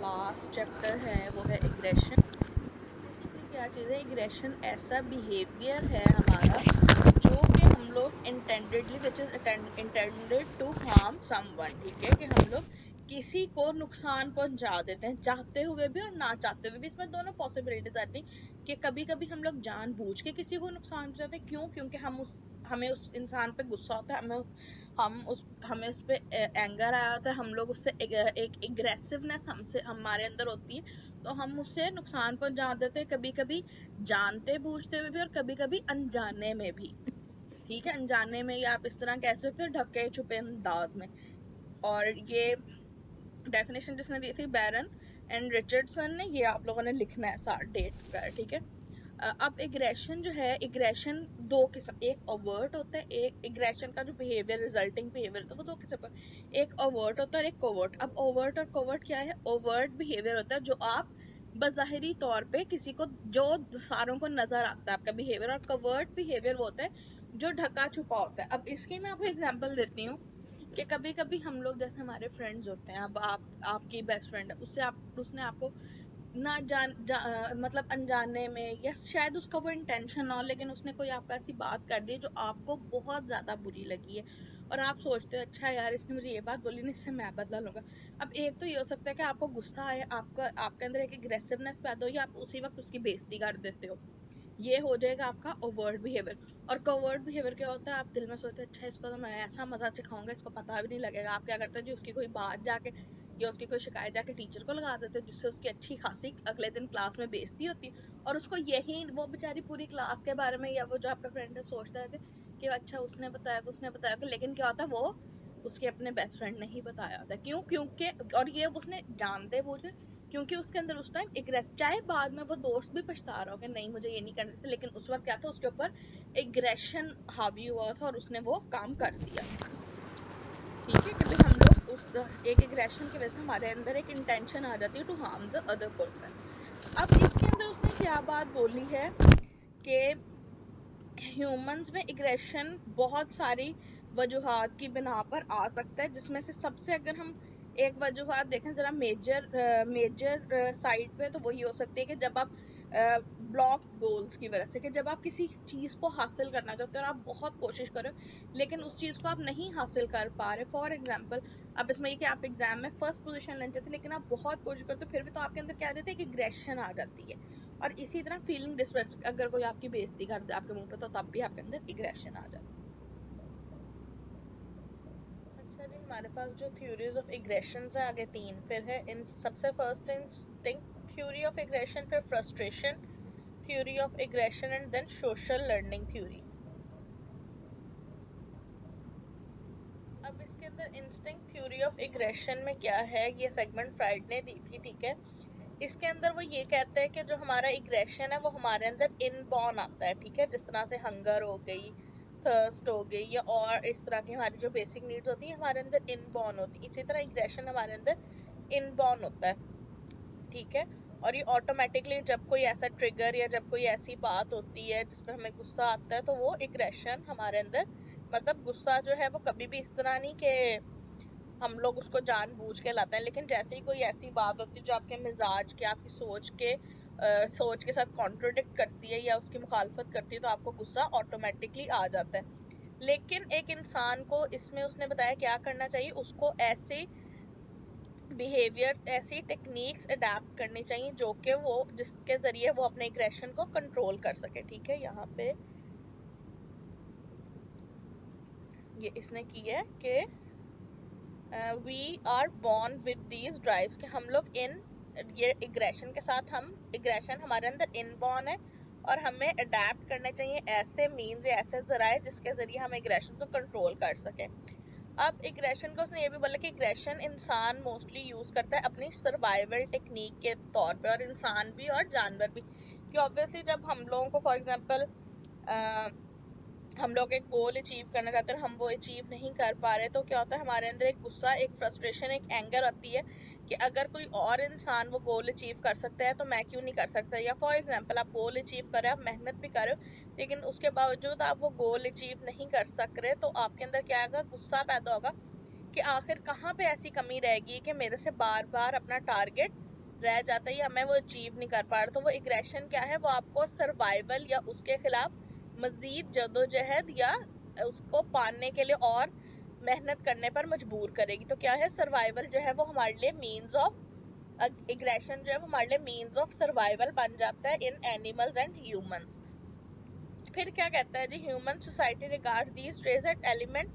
Last chapter है वो है एग्रेशन। बेसिकली क्या चीज़ है, एग्रेशन ऐसा बिहेवियर है हमारा जो कि हम लोग intendedly which is intended to harm someone, ठीक है, कि हम लोग किसी को नुकसान पहुंचा देते हैं चाहते हुए भी और ना चाहते हुए भी। इसमें दोनों पॉसिबिलिटीज आती हैं कि कभी कभी हम लोग जानबूझ के किसी को नुकसान पहुंचाते हैं। क्यों? क्योंकि हमें उस इंसान पे गुस्सा होता है, हमें उस पे एंगर आया होता है, हम लोग उससे एक एग्रेसिवनेस हमसे हमारे अंदर होती है, तो हम उससे नुकसान पहुंचा देते हैं, कभी कभी जानते बूझते हुए भी और कभी कभी अनजाने में भी। ठीक है, अनजाने में या आप इस तरह कह सकते हो ढके छुपे अंदाज में। और ये डेफिनेशन जिसने दी थी बैरन एंड रिचर्डसन ने, ये आप लोगों ने लिखना है सार डेट का, ठीक है। अब एग्रेशन जो है, एग्रेशन दो किस्म, एक ओवर्ट होता है, एक एग्रेशन का जो बिहेवियर रिजल्टिंग बिहेवियर होता है वो दो किस्म का, एक ओवर्ट होता है और एक कोवर्ट। अब ओवर्ट और कोवर्ट क्या है? ओवर्ट बिहेवियर होता है जो आप बज़ाहिरी तौर पे किसी को, जो सारों को नजर आता है आपका बिहेवियर, और कवर्ट बिहेवियर वो होता है जो ढका छुपा होता है। अब इसकी मैं आपको एग्जांपल देती हूँ कि कभी कभी हम लोग, जैसे हमारे फ्रेंड्स होते हैं, अब आपकी बेस्ट फ्रेंड है, उसने आपको ना मतलब अनजाने में, या शायद उसका वो इंटेंशन ना हो, लेकिन उसने कोई आपको ऐसी बात कर दी जो आपको बहुत ज्यादा बुरी लगी है, और आप सोचते हो अच्छा यार इसने मुझे ये बात बोली ना, इससे मैं बदला लूंगा। अब एक तो ये हो सकता है कि आपको गुस्सा आए, आपके अंदर एक एग्रेसिवनेस पैदा हो, या आप उसी वक्त उसकी बेइज्जती कर देते हो। ये हो जाएगा आपका ओवर्ट बिहेवियर। और कवर्ट बिहेवियर क्या होता है? आप दिल में सोचते हैं अच्छा इसको तो मैं ऐसा मजा सिखाऊंगा, इसको पता भी नहीं लगेगा। आप क्या करते हैं जी, उसकी कोई बात जाके या उसकी कोई शिकायत जाके टीचर को लगा देते हैं, जिससे उसकी अच्छी खासी अगले दिन क्लास में बेइज्जती होती है। और उसको यही, वो बेचारी पूरी क्लास के बारे में, या वो जो आपका फ्रेंड है, सोचता है कि अच्छा उसने बताया, लेकिन क्या होता है, वो उसके अपने बेस्ट फ्रेंड ने ही बताया होता है। क्यों? क्योंकि, और ये उसने जानते बूझे, क्योंकि उसके अंदर उस टाइम एग्रेस, चाहे बाद में वो दोस्त भी पछता रहा हो कि नहीं मुझे ये नहीं करना था, लेकिन उस वक्त क्या था, उसके ऊपर एग्रेशन हावी हुआ था और उसने वो काम कर दिया। ठीक है, कि भाई हम लोग उस एक एग्रेशन की वजह से हमारे अंदर एक इंटेंशन आ जाती है to harm the other person. अब इसके अंदर उसने क्या बात बोली है कि ह्यूमंस में एग्रेशन बहुत सारी वजूहात की बिना पर आ सकता है, जिसमें से सबसे, अगर हम एक वजूहात देखें जरा मेजर साइड पे, तो वही हो सकती है कि जब आप ब्लॉक गोल्स की वजह से, कि जब आप किसी चीज को हासिल करना चाहते हो और आप बहुत कोशिश करो लेकिन उस चीज को आप नहीं हासिल कर पा रहे। फॉर एग्जाम्पल, अब इसमें ये कि आप एग्जाम में फर्स्ट पोजीशन लेना चाहते हैं, लेकिन आप बहुत कोशिश करते हो, फिर भी तो आपके अंदर क्या आ जाता है कि एग्रेशन आ जाती है। और इसी तरह फीलिंग डिसरेस्पेक्ट, अगर कोई आपकी बेइज्जती कर दे आपके मुंह पे, तो तब भी आपके अंदर एग्रेशन आ जाता है। अच्छा जी, हमारे पास जो थ्योरीज ऑफ एग्रेशन है आगे तीन, फिर है इन सबसे first instinct theory of aggression, फिर frustration theory of aggression, and then social learning theory. अब इसके अंदर इंस्टिंक्ट थ्योरी ऑफ एग्रेशन में क्या है, ये सेगमेंट फ्राइड ने दी थी, ठीक है। इसके अंदर वो ये कहते हैं कि जो हमारा एग्रेशन है वो हमारे अंदर इनबॉर्न आता है, ठीक है। जिस तरह से हंगर हो गई, थर्स्ट हो गई, या और इस तरह की हमारी जो बेसिक नीड्स होती है हमारे अंदर इनबॉर्न होती है, इसी तरह एग्रेशन हमारे अंदर इनबॉर्न होता है, ठीक है। और ये ऑटोमेटिकली जब कोई ऐसा ट्रिगर या जब कोई ऐसी बात होती है जिसमें हमें गुस्सा आता है, तो वो एग्रेशन हमारे अंदर, मतलब गुस्सा जो है वो कभी भी इस तरह नहीं कि हम लोग उसको जानबूझ के लाते हैं, लेकिन जैसे ही कोई ऐसी बात होती है जो आपके मिजाज के, आपकी सोच के साथ कॉन्ट्रोडिक्ट करती है या उसकी मुखालफत करती है, तो आपको गुस्सा ऑटोमेटिकली आ जाता है। लेकिन एक इंसान को इसमें उसने बताया क्या करना चाहिए, उसको ऐसे बिहेवियर्स, ऐसी टेक्निक्स अडेप्ट करनी चाहिए जो कि वो, जिसके जरिए वो अपने एग्रेशन को कंट्रोल कर सके, ठीक है। यहाँ पे ये इसने की है कि we are born with these drives, कि हम लोग इन, ये एग्रेशन के साथ, हम एग्रेशन हमारे अंदर इनबॉर्न है और हमें अडेप्ट करने चाहिए ऐसे मीन्स या ऐसे जराए जिसके जरिए हम एग्रेशन को कंट्रोल कर सकें। अब एग्रेशन को उसने ये भी बोला कि एग्रेशन इंसान मोस्टली यूज करता है अपनी सर्वाइवल टेक्निक के तौर पे, और इंसान भी और जानवर भी, कि ऑब्वियसली जब हम लोगों को फॉर एग्जांपल हम लोग एक गोल अचीव करना चाहते हैं, हम वो अचीव नहीं कर पा रहे, तो क्या होता है हमारे अंदर एक गुस्सा, एक फ्रस्ट्रेशन, एक एंगर आती है कि अगर कोई और इंसान वो गोल अचीव कर सकता है तो मैं क्यों नहीं कर सकता। या फॉर एग्जांपल आप गोल अचीव कर रहे हो, आप मेहनत भी कर रहे हो, लेकिन उसके बावजूद आप वो गोल अचीव नहीं कर सक रहे, तो आपके अंदर क्या आएगा, गुस्सा पैदा होगा कि आखिर कहाँ पे ऐसी कमी रहेगी कि मेरे से बार बार अपना टारगेट रह जाता है या हमें वो अचीव नहीं कर पा रहा, तो वो एग्रेशन क्या है, वो आपको सर्वाइवल या उसके खिलाफ मजीद जदोजहद या उसको पाने के लिए और मेहनत करने पर मजबूर करेगी। तो क्या है, सर्वाइवल जो है वो हमारे लिए मीन्स ऑफ एग्रेशन जो है वो हमारे लिए मीन्स ऑफ सर्वाइवल बन जाता है इन एनिमल्स एंड ह्यूमंस। फिर क्या कहता है जी, human society regard these traits as element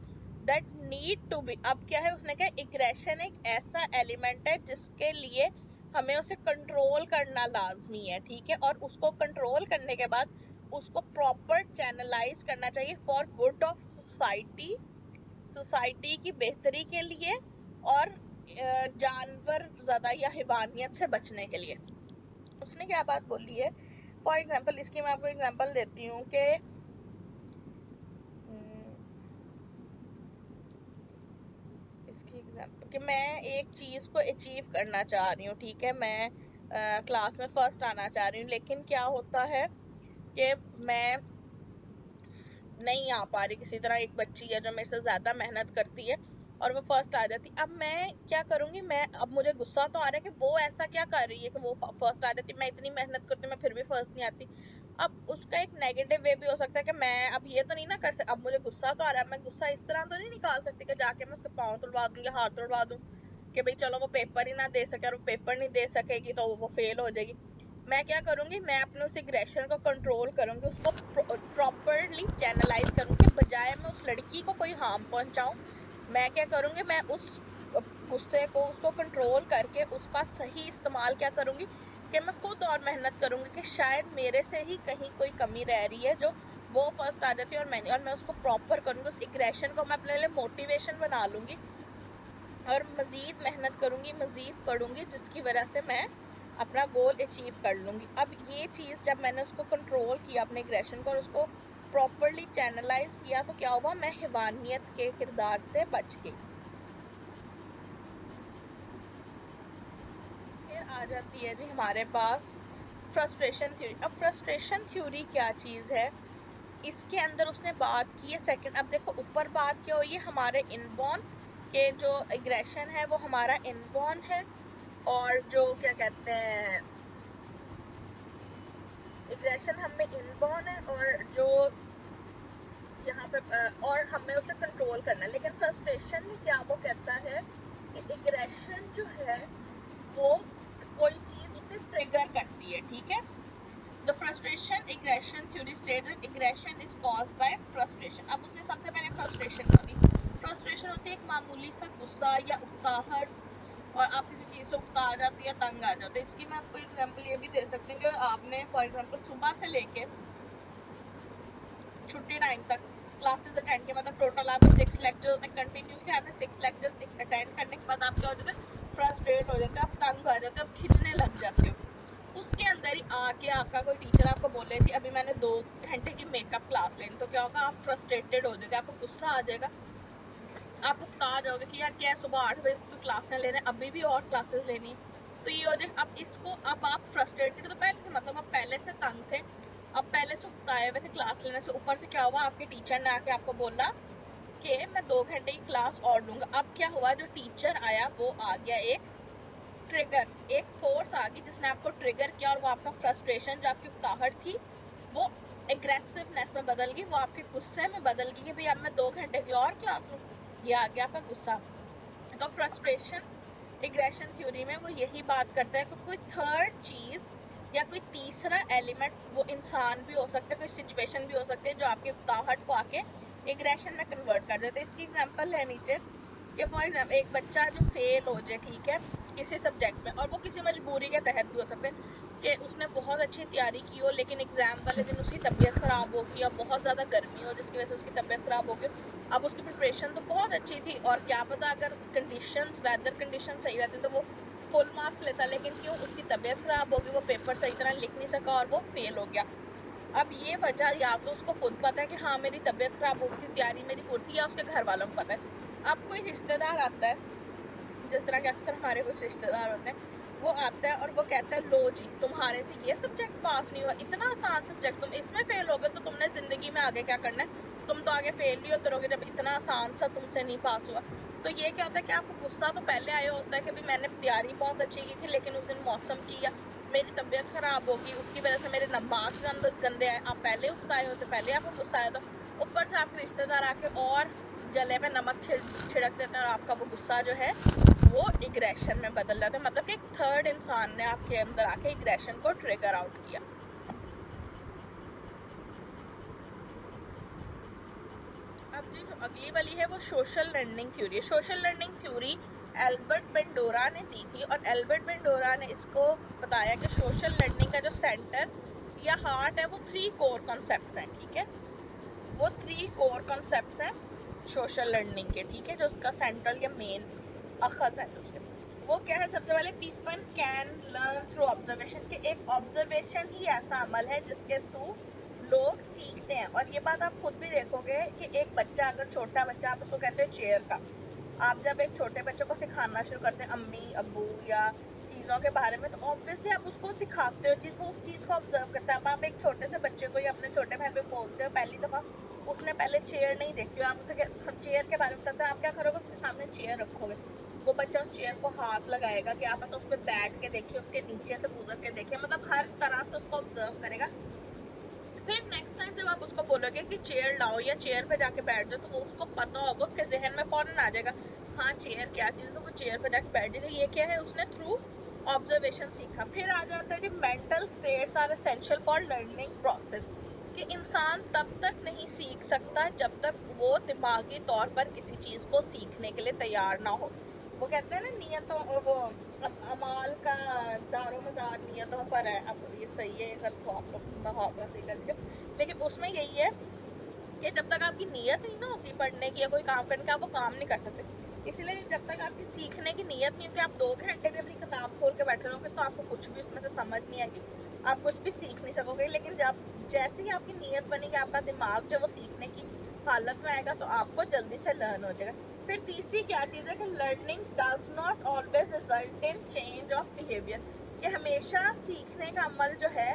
that need to be. अब क्या है, उसने कहा एग्रेशन एक ऐसा एलिमेंट है जिसके लिए हमें उसे कंट्रोल करना लाजमी है, ठीक है, और उसको कंट्रोल करने के बाद उसको प्रॉपर चैनलाइज करना चाहिए for good of society, society की बेहतरी के लिए और जानवर ज्यादा या हैवानियत से बचने के लिए। उसने क्या बात बोली है, फॉर एग्जाम्पल इसकी मैं आपको एग्जाम्पल देती हूँ कि इसकी एग्जाम्पल कि मैं एक चीज को अचीव करना चाह रही हूँ, ठीक है, मैं क्लास में फर्स्ट आना चाह रही हूँ, लेकिन क्या होता है कि मैं नहीं आ पा रही किसी तरह। एक बच्ची है जो मेरे से ज्यादा मेहनत करती है और वो फर्स्ट आ जाती। अब मैं क्या करूंगी, मैं अब मुझे गुस्सा तो आ रहा है कि वो ऐसा क्या कर रही है कि वो फर्स्ट आ जाती, मैं इतनी मेहनत करती हूँ मैं फिर भी फर्स्ट नहीं आती। अब उसका एक नेगेटिव वे भी हो सकता है कि मैं अब ये तो नहीं ना कर सकती, अब मुझे गुस्सा तो आ रहा है, मैं गुस्सा इस तरह तो नहीं निकाल सकती कि जाके मैं उसके पाँव तुड़वा दूं या हाथ तुड़वा दूं कि भाई चलो वो पेपर ही ना दे सके, और वो पेपर नहीं दे सकेगी तो वो फेल हो जाएगी। मैं क्या करूंगी, मैं अपने उस एग्रेशन को कंट्रोल करूंगी, उसको प्रॉपरली चैनलाइज करूंगी, बजाय मैं उस लड़की को कोई हार्म पहुंचाऊं। मैं क्या करूंगी, मैं उस गुस्से को उसको कंट्रोल करके उसका सही इस्तेमाल क्या करूंगी कि मैं खुद और मेहनत करूंगी कि शायद मेरे से ही कहीं कोई कमी रह रही है जो वो फर्स्ट आ जाती है और मैं उसको प्रॉपर करूंगी, उस एग्रेशन को मैं अपने लिए मोटिवेशन बना लूंगी और मजीद मेहनत करूंगी, मजीद पढ़ूंगी, जिसकी वजह से मैं अपना गोल अचीव कर लूंगी। अब ये चीज जब मैंने उसको कंट्रोल किया अपने एग्रेशन को और उसको प्रॉपरली चैनलाइज किया, तो क्या हुआ, मैं हैवानियत के किरदार से बच गई। फिर आ जाती है जी हमारे पास फ्रस्ट्रेशन थ्योरी। अब फ्रस्ट्रेशन थ्योरी क्या चीज है, इसके अंदर उसने बात की है सेकंड। अब देखो ऊपर बात क्या हुई है, हमारे इनबॉर्न के जो एग्रेशन है वो हमारा इनबॉर्न है, और जो क्या कहते हैं एग्रेशन हमें इनबॉर्न है, और जो यहाँ पे और हमें उसे कंट्रोल करना है। लेकिन फ्रस्ट्रेशन में क्या वो कहता है कि एग्रेशन जो है वो कोई चीज उसे ट्रिगर करती है, ठीक है। The frustration aggression theory states that aggression is caused by frustration। अब उसने सबसे पहले frustration कर दी। frustration होती है एक मामूली सा गुस्सा या उकताहट, और आप किसी चीज से उकता आ जाती है, तंग आ जाते हैं। इसकी मैं आपको एग्जांपल ये भी दे सकती हूँ कि आपने फॉर एग्जांपल सुबह से लेके छुट्टी टाइम तक क्लासेस अटेंड किया, मतलब टोटल आपके 6 लेक्चर्स में कंटिन्यूसली आपने 6 लेक्चर्स अटेंड करने के बाद आप क्या हो जाते हैं, फ्रस्ट्रेट हो जाते हो, आप तंग आ जाते हो, आप खिंचने लग जाते हो। उसके अंदर ही आके आपका कोई टीचर आपको बोले जी अभी मैंने 2 घंटे की मेकअप क्लास लेनी, तो क्या होगा, आप फ्रस्ट्रेटेड हो जाओगे, आपको गुस्सा आ जाएगा, आप उकता जाओगे कि यार क्या सुबह 8 बजे तो क्लासें ले रहे हैं, अभी भी और क्लासेस लेनी है, तो ये हो जाएगा। अब इसको अब आप फ्रस्ट्रेटेड तो पहले थे, मतलब आप पहले से तंग थे, अब पहले से उकताए हुए थे क्लास लेने से, ऊपर से क्या हुआ, आपके टीचर ने आके आपको बोला कि मैं 2 घंटे की क्लास और लूंगा। अब क्या हुआ, जो टीचर आया वो आ गया एक ट्रिगर, एक फोर्स आ गई जिसने आपको ट्रिगर किया, और वो आपका फ्रस्ट्रेशन जो आपकी उकताहट थी वो एग्रेसिवनेस में बदल गई, वो आपके गुस्से में बदल गई कि भाई अब मैं 2 घंटे की और क्लास लूं। ये आ गया आपका गुस्सा। तो फ्रस्ट्रेशन एग्रेशन थ्योरी में वो यही बात करता है कि कोई थर्ड चीज या कोई तीसरा एलिमेंट, वो इंसान भी हो सकता है, कोई सिचुएशन भी हो सकती है जो आपकी उकताहट को आके एग्रेशन में कन्वर्ट कर देते हैं। इसकी एग्जांपल है नीचे कि फॉर एग्जाम्पल एक बच्चा जो फेल हो जाए, ठीक है, किसी सब्जेक्ट में, और वो किसी मजबूरी के तहत भी हो सकता है कि उसने बहुत अच्छी तैयारी की हो लेकिन एग्जाम वाले दिन उसकी तबीयत खराब होगी या बहुत ज्यादा गर्मी हो जिसकी वजह से उसकी तबीयत खराब होगी। अब उसकी प्रिपरेशन तो बहुत अच्छी थी, और क्या पता अगर कंडीशंस वेदर कंडीशन सही रहती तो वो फुल मार्क्स लेता, लेकिन क्यों, उसकी तबीयत खराब होगी, वो पेपर सही तरह लिख नहीं सका और वो फेल हो गया। अब ये वजह या तो उसको खुद पता है कि हाँ मेरी तबीयत खराब हो गई थी, तैयारी मेरी पूरी थी, या उसके घर वालों को पता है। अब कोई रिश्तेदार आता है, जिस तरह के अक्सर हमारे कुछ रिश्तेदार होते हैं, वो आता है और वो कहता है लो जी तुम्हारे से ये सब्जेक्ट पास नहीं हुआ, इतना आसान सब्जेक्ट, तुम इसमें फेल हो गए तो तुमने जिंदगी में आगे क्या करना है, तुम तो आगे फेल ही होते रहोगे जब इतना आसान सा तुमसे नहीं पास हुआ। तो ये क्या होता है कि आपको गुस्सा तो पहले आया होता है कि भाई मैंने तैयारी बहुत अच्छी की थी लेकिन उस दिन मौसम की या मेरी तबीयत खराब होगी उसकी वजह से मेरे मार्क्स गंदे आए, आप पहले उकताए होते, पहले आपको गुस्सा आया था, ऊपर से आपके रिश्तेदार आके और जले में नमक छिड़क देते हैं और आपका वो गुस्सा जो है वो इग्रेशन में बदल जाता है, मतलब कि एक थर्ड इंसान ने आपके अंदर आके इग्रेशन को ट्रिगर आउट किया। अब जी जो अगली वाली है वो सोशल लर्निंग थ्योरी है। सोशल लर्निंग थ्योरी एल्बर्ट बेंडोरा ने दी थी और एल्बर्ट बेंडोरा ने इसको बताया कि सोशल लर्निंग का जो सेंटर या हार्ट है वो 3 कोर कॉन्सेप्ट्स हैं, ठीक है, वो 3 कोर कॉन्सेप्ट्स हैं सोशल लर्निंग के, ठीक है, जो उसका सेंट्रल या मेन अखज है उसके, वो क्या है, सबसे पहले people can learn through observation, कि एक ऑब्जर्वेशन ही ऐसा अमल है जिसके थ्रू लोग सीखते हैं। और ये बात आप खुद भी देखोगे कि एक बच्चा, अगर छोटा बच्चा, आप उसको कहते हैं चेयर का, आप जब एक छोटे बच्चे को सिखाना शुरू करते हैं अम्मी अब्बू या चीजों के बारे में, तो ऑब्वियसली आप उसको सिखाते हो चीज, वो उस चीज को ऑब्जर्व करता है। अब आप एक छोटे से बच्चे को या अपने छोटे भाई को बोलते हो पहली दफा, उसने पहले चेयर नहीं देखी, आप उसे चेयर के बारे में बताते हैं, आप क्या करोगे, उसके सामने चेयर रखोगे, वो बच्चा उस चेयर को हाथ लगाएगा कि आप तो उस पर बैठ के देखिए, उसके नीचे से गुजर के देखिए, मतलब हर तरह से उसको ऑब्जर्व करेगा। फिर नेक्स्ट टाइम जब आप उसको बोलोगे कि चेयर लाओ या चेयर पे जाके बैठ जाओ, तो वो उसको पता होगा, उसके जहन में फौरन आ जाएगा हाँ चेयर क्या चीज है, तो वो चेयर पे जाके बैठ जाएगा। ये क्या है, उसने थ्रू ऑब्जर्वेशन सीखा। फिर आ जाता है कि mental states are essential for learning process, कि इंसान तब तक नहीं सीख सकता जब तक वो दिमागी तौर पर किसी चीज को सीखने के लिए तैयार ना हो। वो कहते हैं ना नियतों, वो अमाल का दारोमदार नियतों पर है। अब ये सही है गलत तो आप लोग मुहावरा से कर लीजिए, लेकिन उसमें यही है कि जब तक आपकी नीयत नहीं ना होगी पढ़ने की या कोई काम करने की, आप वो काम नहीं कर सकते। इसलिए जब तक आपकी सीखने की नीयत नहीं होगी, आप 2 घंटे भी अपनी किताब खोल के बैठे रहोगे तो आपको कुछ भी उसमें से समझ नहीं आएगी, आप कुछ भी सीख नहीं सकोगे। लेकिन जब जैसे ही आपकी नीयत बनेगी, आपका दिमाग जो वो सीखने की हालत में आएगा, तो आपको जल्दी से लर्न हो जाएगा। फिर तीसरी क्या चीज है कि learning does not always result in change of behaviour, कि हमेशा सीखने का अमल जो है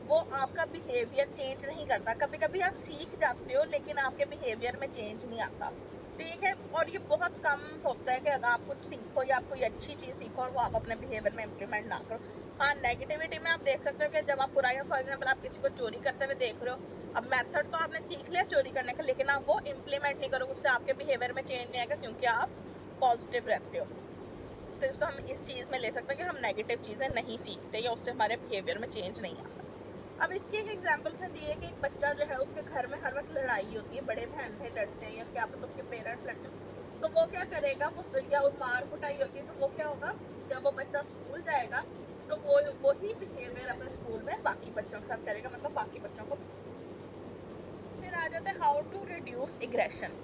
वो आपका बिहेवियर चेंज नहीं करता। कभी कभी आप सीख जाते हो लेकिन आपके बिहेवियर में चेंज नहीं आता, ठीक है, और ये बहुत कम होता है कि अगर आप कुछ सीखो या आप कोई अच्छी चीज सीखो और वो आप अपने बिहेवियर में इम्प्लीमेंट ना करो। हाँ, नेगेटिविटी में आप देख सकते हो कि जब आप बुराई, फॉर एग्जाम्पल आप किसी को चोरी करते हुए देख रहे हो, अब मेथड तो आपने सीख लिया चोरी करने का, लेकिन आप वो इम्प्लीमेंट नहीं करोगे, उससे आपके बिहेवियर में चेंज नहीं आएगा क्योंकि आप पॉजिटिव रहते हो। तो इसको हम इस चीज में ले सकते हैं कि हम नेगेटिव चीजें नहीं सीखते या उससे हमारे बिहेवियर में चेंज नहीं आता। अब इसकी एक एग्जाम्पल से दिए कि एक बच्चा जो है उसके घर में हर वक्त लड़ाई होती है, बड़े बहन भाई लड़ते हैं या क्या पता उसके पेरेंट्स लड़ते हैं, तो वो क्या करेगा, वो या वो मार कुटाई होती है, तो वो क्या होगा, जब वो बच्चा स्कूल जाएगा तो वो वही बिहेवियर अपने स्कूल में बाकी बच्चों के साथ करेगा, मतलब बाकी बच्चों को। फिर आ जाता है हाउ टू रिड्यूस एग्रेशन।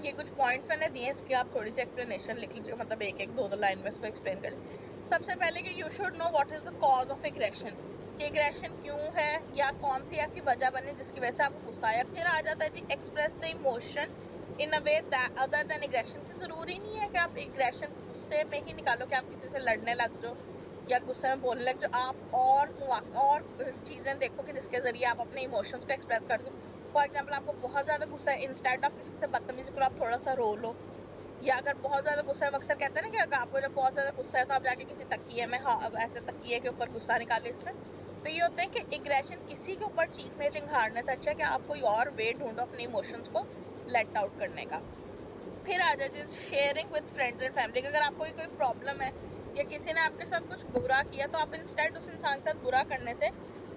ये कुछ पॉइंट्स मैंने दिए हैं, इसकी आप थोड़ी सी एक्सप्लेनेशन लिख लीजिए, मतलब एक एक दो दो लाइन में इसको एक्सप्लेन कर। सबसे पहले कि you should know what is the cause of aggression, कि एग्रेशन क्यों है या कौन सी ऐसी वजह बनी जिसकी वजह से आपको गुस्सा आया। फिर आ जाता है जी express the emotion in a way other than aggression, की जरूरी नहीं है कि आप एग्रेशन गुस्से में ही निकालो, कि आप किसी से लड़ने लग जाओ या गुस्से में बोलने लग जाओ, आप और चीजें देखो कि जिसके जरिए आप अपने इमोशंस को एक्सप्रेस कर दो। फॉर एग्जाम्पल आपको बहुत ज्यादा गुस्सा है, इंस्टेड ऑफ किसी से बदतमीजी करो, आप थोड़ा सा रो लो। या अगर बहुत ज्यादा गुस्सा है, अक्सर कहते हैं ना कि अगर आपको जब बहुत ज्यादा गुस्सा है तो आप जाके किसी तकिए में, हाँ, ऐसे तकिए के ऊपर गुस्सा निकाले इसमें। तो ये होता है कि एग्रेशन किसी के ऊपर चीखने चिंघाड़ने से अच्छा है कि आप कोई और वे ढूंढो अपने इमोशंस को लेट आउट करने का। फिर आ जाए sharing with friends and family, अगर आपको कोई प्रॉब्लम है या किसी ने आपके साथ कुछ बुरा किया, तो आप इंस्टेड उस इंसान के साथ बुरा करने से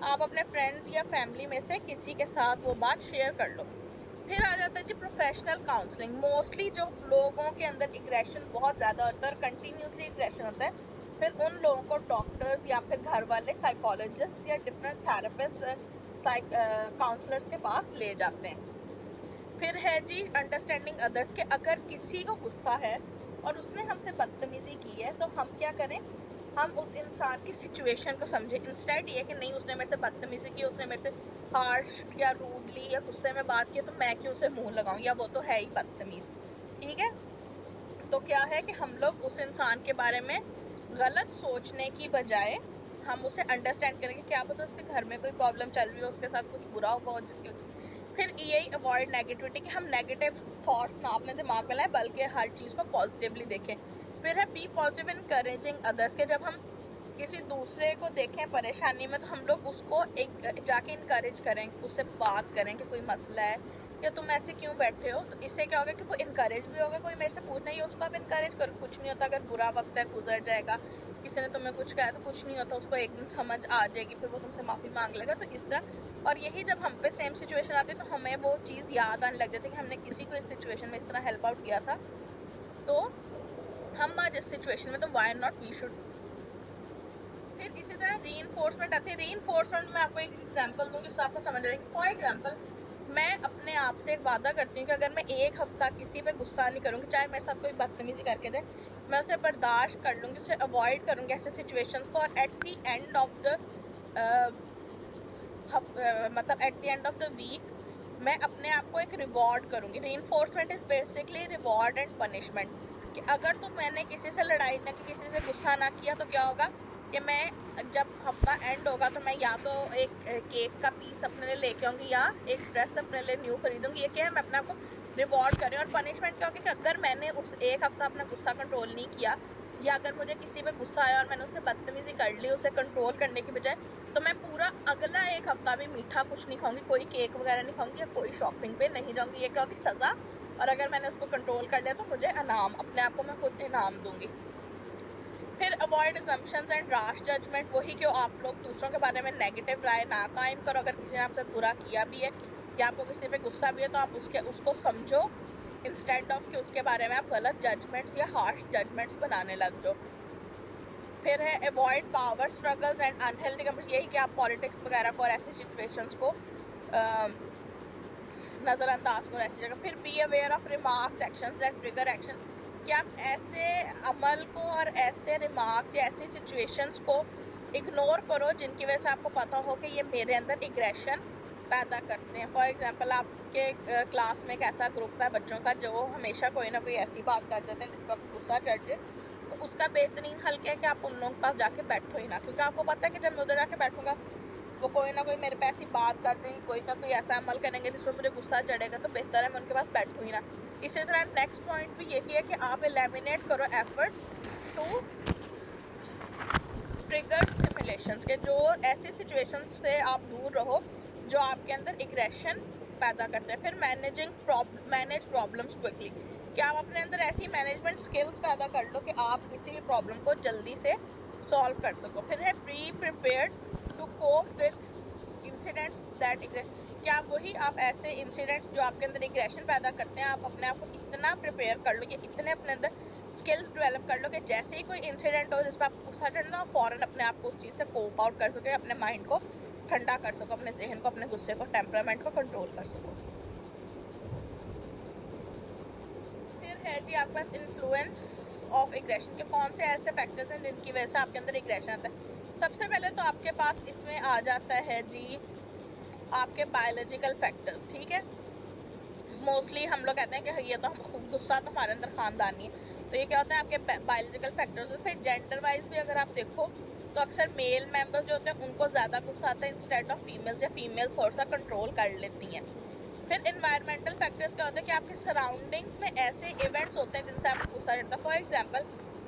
आप अपने फ्रेंड्स या फैमिली में से किसी के साथ वो बात शेयर कर लो। फिर आ जाता है जी प्रोफेशनल काउंसलिंग। मोस्टली जो लोगों के अंदर एग्रेशन बहुत ज्यादा होता है और कंटिन्यूसली एग्रेशन होता है, फिर उन लोगों को डॉक्टर्स या फिर घर वाले साइकोलॉजिस्ट या डिफरेंट थेरेपिस्ट, काउंसलर्स के पास ले जाते हैं। फिर है जी अंडरस्टैंडिंग अदर्स, के अगर किसी को गुस्सा है और उसने हमसे बदतमीजी की है तो हम क्या करें, हम उस इंसान की सिचुएशन को समझे, इंस्टेड ये कि नहीं उसने मेरे से बदतमीजी की, उसने मेरे से हार्श या रूडली या गुस्से में बात की, तो मैं क्यों उसे मुंह लगाऊं, या वो तो है ही बदतमीज, ठीक है। तो क्या है कि हम लोग उस इंसान के बारे में गलत सोचने की बजाय हम उसे अंडरस्टैंड करेंगे, क्या पता उसके घर में कोई प्रॉब्लम चल रही हो, उसके साथ कुछ बुरा हुआ हो जिसकी फिर यही अवॉइड नेगेटिविटी, कि हम नेगेटिव थॉट्स ना अपने दिमाग में लाएं बल्कि हर चीज को पॉजिटिवली देखें। फिर है बी पॉजिटिव इनकरेजिंग अदर्स, के जब हम किसी दूसरे को देखें परेशानी में तो हम लोग उसको एक जाके इनकरेज करें, उससे बात करें कि कोई मसला है या तुम ऐसे क्यों बैठे हो, तो इससे क्या होगा कि वो इनकरेज भी होगा। कोई मेरे से पूछना ही उसको आप इनकरेज करो, कुछ नहीं होता। अगर बुरा वक्त है गुजर जाएगा, किसी ने तुम्हें कुछ कहा तो कुछ नहीं होता, उसको एक दिन समझ आ जाएगी, फिर वो तुमसे माफी मांग लेगा। तो इस तरह, और यही जब हम पे सेम सिचुएशन आती है तो हमें वो चीज याद आने लग जाती है कि हमने किसी को इस सिचुएशन में इस तरह हेल्प आउट किया था, तो हम आज इस सिचुएशन में, तो व्हाई नॉट वी शुड। फिर इसी तरह रीइंफोर्समेंट आती है। रीइंफोर्समेंट में आपको एक एग्जांपल दूं जिससे आपको समझ आएगी। फॉर एग्जांपल, मैं अपने आप से एक वादा करती हूँ कि अगर मैं एक हफ्ता किसी पे गुस्सा नहीं करूंगी, चाहे मेरे साथ कोई बदतमीजी करके दे, मैं उसे बर्दाश्त कर लूंगी, उसे अवॉइड करूंगी ऐसे सिचुएशंस को, और at the end of the मतलब at the end of the week मैं अपने आप को एक रिवॉर्ड करूंगी। Reinforcement is basically reward and punishment, कि अगर तो मैंने किसी से लड़ाई ना की, किसी से गुस्सा ना किया, तो क्या होगा कि मैं जब हफ्ता एंड होगा तो मैं या तो एक केक का पीस अपने लिए लेके आऊंगी या एक ड्रेस अपने लिए न्यू खरीदूंगी। ये क्या है, मैं अपने आप को रिवॉर्ड कर रही हूँ। और पनिशमेंट क्या होगी कि अगर मैंने उस एक हफ्ता अपना गुस्सा कंट्रोल नहीं किया, या अगर मुझे किसी पे गुस्सा आया और मैंने उससे बदतमीजी कर ली उसे कंट्रोल करने की बजाय, तो मैं पूरा अगला एक हफ्ता भी मीठा कुछ नहीं खाऊंगी, कोई केक वगैरह नहीं खाऊंगी या कोई शॉपिंग पे नहीं जाऊंगी। ये क्या होगी, सजा। और अगर मैंने उसको कंट्रोल कर लिया तो मुझे इनाम, अपने आप को मैं खुद इनाम दूंगी। फिर अवॉइड असम्पशंस एंड राश जजमेंट, वही कि आप लोग दूसरों के बारे में नेगेटिव राय ना कायम करो। अगर किसी ने आपसे बुरा किया भी है या आपको किसी पे गुस्सा भी है, तो आप उसको समझो इंस्टेड ऑफ कि उसके बारे में आप गलत जजमेंट्स या हार्श जजमेंट्स बनाने लग जाओ। फिर है avoid power struggles and unhealthy competition, यही कि आप पॉलिटिक्स वगैरह को और ऐसी सिचुएशंस को नजरअंदाज करो ऐसी जगह। फिर be aware of remarks actions that trigger action, कि आप ऐसे अमल को और ऐसे रिमार्क्स या ऐसी सिचुएशंस को इग्नोर करो जिनकी वजह से आपको पता हो कि ये मेरे अंदर एग्रेशन पैदा करते हैं। फॉर एग्जाम्पल, आपके क्लास में एक ऐसा ग्रुप है बच्चों का जो हमेशा कोई ना कोई ऐसी बात कर देते हैं जिसको आपको गुस्सा चढ़ जाए, तो उसका बेहतरीन हल क्या है कि आप उन लोगों के पास जाके बैठो ही ना, क्योंकि आपको पता है कि जब मैं उधर जाके बैठूंगा वो कोई ना कोई मेरे पे ऐसी बात कर देंगे, कोई ना कोई ऐसा अमल करेंगे जिसमें मुझे गुस्सा चढ़ेगा, तो बेहतर है मैं उनके पास बैठूं ही ना। इसी तरह नेक्स्ट पॉइंट भी यही है कि आप एलिमिनेट करो एफर्ट्स टू ट्रिगर स्टिमुलेशंस, के जो ऐसी सिचुएशंस से आप दूर रहो जो आपके अंदर एग्रेशन पैदा करते हैं। फिर मैनेज प्रॉब्लम्स क्विकली, कि आप अपने अंदर ऐसी मैनेजमेंट स्किल्स पैदा कर लो कि आप किसी भी प्रॉब्लम को जल्दी से सॉल्व कर सको। फिर है be prepared to cope with incidents that, क्या वही आप ऐसे इंसिडेंट्स जो आपके अंदर एग्रेशन पैदा करते हैं, आप अपने आप को इतना प्रिपेयर कर लो, कि इतने अपने अंदर स्किल्स डेवलप कर लो कि जैसे ही कोई इंसिडेंट हो जिस पर आपको गुस्सा चढ़ना हो, फौरन अपने आप को उस चीज से कोप आउट कर सको, अपने माइंड को ठंडा कर सको, अपने जहन को, अपने गुस्से को, टेम्परामेंट को कंट्रोल कर सको। फिर है जी आपके पास इन्फ्लुएंस ऑफ एग्रेशन, के कौन से ऐसे फैक्टर्स हैं जिनकी वजह से आपके अंदर एग्रेशन आता है। सबसे पहले तो आपके पास इसमें आ जाता है जी आपके बायोलॉजिकल फैक्टर्स। ठीक है, मोस्टली हम लोग कहते हैं कि ये तो हम गुस्सा तो हमारे अंदर खानदानी है, तो ये क्या होता है आपके बायोलॉजिकल फैक्टर्स। फिर जेंडर वाइज भी अगर आप देखो तो अक्सर मेल मेंबर्स जो होते हैं उनको ज्यादा गुस्सा आता है इंस्टेड ऑफ फीमेल्स, या फीमेल्स थोड़ा सा कंट्रोल कर लेती हैं। फिर एनवायरमेंटल फैक्टर्स क्या होता है कि आपके सराउंडिंग्स में ऐसे इवेंट्स होते हैं जिनसे आपको गुस्सा चढ़ता है। फॉर एग्जांपल,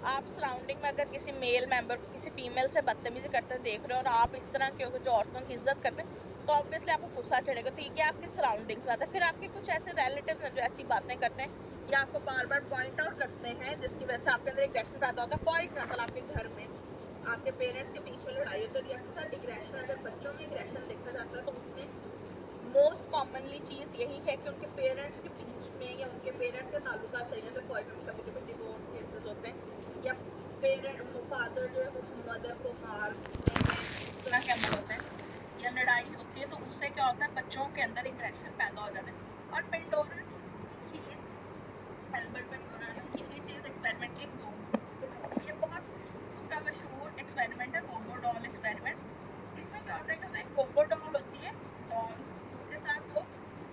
आप सराउंडिंग में अगर किसी मेल मेंबर को किसी फीमेल से बदतमीजी करते देख रहे हो और आप इस तरह के हो जो औरतों की इज्जत करते हैं, तो ऑब्वियसली आपको गुस्सा चढ़ेगा। तो ये आपके सराउंडिंग्स में आता है। फिर आपके कुछ ऐसे रिलेटिव्स हैं जो ऐसी बातें करते हैं या आपको बार बार पॉइंट आउट करते हैं जिसकी वजह से आपके अंदर एग्रेशन पैदा होता है। फॉर एग्जाम्पल, आपके घर में आपके पेरेंट्स के बीच में लड़ाई होती है, तो अक्सर एग्रेशन, अगर बच्चों में एग्रेशन देखा जाता है तो उसमें मोस्ट कॉमनली चीज यही है कि उनके पेरेंट्स के बीच में या उनके पेरेंट्स के ताल्लुकात सही है। तो फॉर एग्जाम्पल कभी कभी डिवोर्स केसेस होते हैं, या पेरेंट फादर जो है वो मदर को मारते हैं, इस तरह के अमल होते हैं, या लड़ाई होती है, तो उससे क्या होता है बच्चों के अंदर एग्रेशन पैदा हो जाता है। और पेंडोरा चीज, एल्बर्ट पेंडोरा ने यही चीज एक्सपेरिमेंट की, ये बहुत उसका मशहूर एक्सपेरिमेंट है बोबो डॉल एक्सपेरिमेंट। इसमें क्या होता है कि एक बोबो डॉल होती है डॉल, उसके साथ वो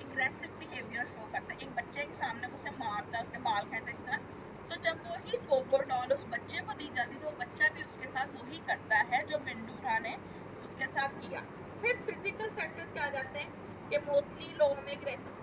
एग्रेसिव बिहेवियर शो करता है, एक बच्चे के सामने उसे मारता है, उसके बाल खींचता है, इस तरह। तो जब वही बोबो डॉल उस बच्चे को दी जाती है तो वो बच्चा भी उसके साथ वही करता है जो पेंडोरा ने उसके साथ किया। फिर फिजिकल फैक्टर्स क्या आ जाते हैं कि मोस्टली लोग हमें एग्रेशन